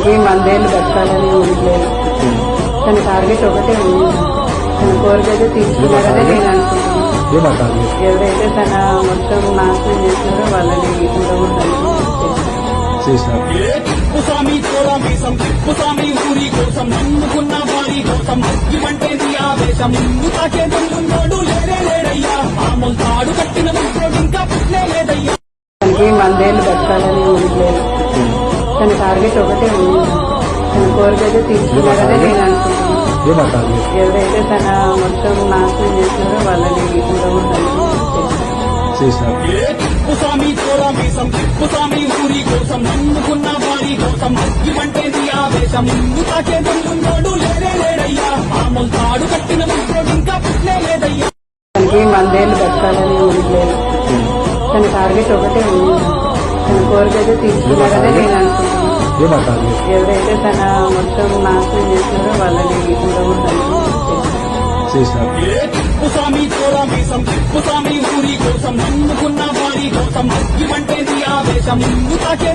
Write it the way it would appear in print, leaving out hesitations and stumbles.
తనకి 100 ఏళ్ళు బతకాలని ఉంది లేదు. తన టార్గెట్ ఒకటే ఉంది. తన కోరిక అయితే తీసుకున్నారని నేను అనుకుంటున్నాను. ఎవరైతే తన మొత్తం నాశనం చేసినారో వాళ్ళని స్వామి తోడా మీసం స్వామి ఊరి కోసం నమ్ముకున్న వారి కోసం ఇవంటే నీ ఆవేశం ముందు తాకే దొంగోడు లేరే లేడయ్యా మామూలు తాడు కట్టిన ముగ్గురు ఇంకా పుట్లే లేదయ్యా. తనకి 100 ఏళ్ళు బతకాలని ఉంది లేదు. తన టార్గెట్ ఒకటే ఉంది. తన కోరిక అయితే తీసుకున్నారని నేను అనుకుంటున్నాను. ఎవరైతే తన మొత్తం నాశనం చేసినారో వాళ్ళని స్వామి తోడా మీసం స్వామి ఊరి కోసం నమ్ముకున్న వారి కోసం ఇవంటే నీ ఆవేశం ముందు తాకే దొంగోడు లేరే లేడయ్యా మామూలు తాడు కట్టిన ముగ్గురు ఇంకా పుట్లే లేదయ్యా. తనకి 100 ఏళ్ళు బతకాలని ఉంది లేదు. తన టార్గెట్ ఒకటే ఉంది. తన కోరిక అయితే తీసుకున్నారని నేను అనుకుంటున్నాను. ఎవరైతే తన మొత్తం నాశనం చేసినారో వాళ్ళని స్వామి తోడా మీసం స్వామి ఊరి కోసం నమ్ముకున్న వారి కోసం ఇవంటే నీ ఆవేశం ముందు తాకే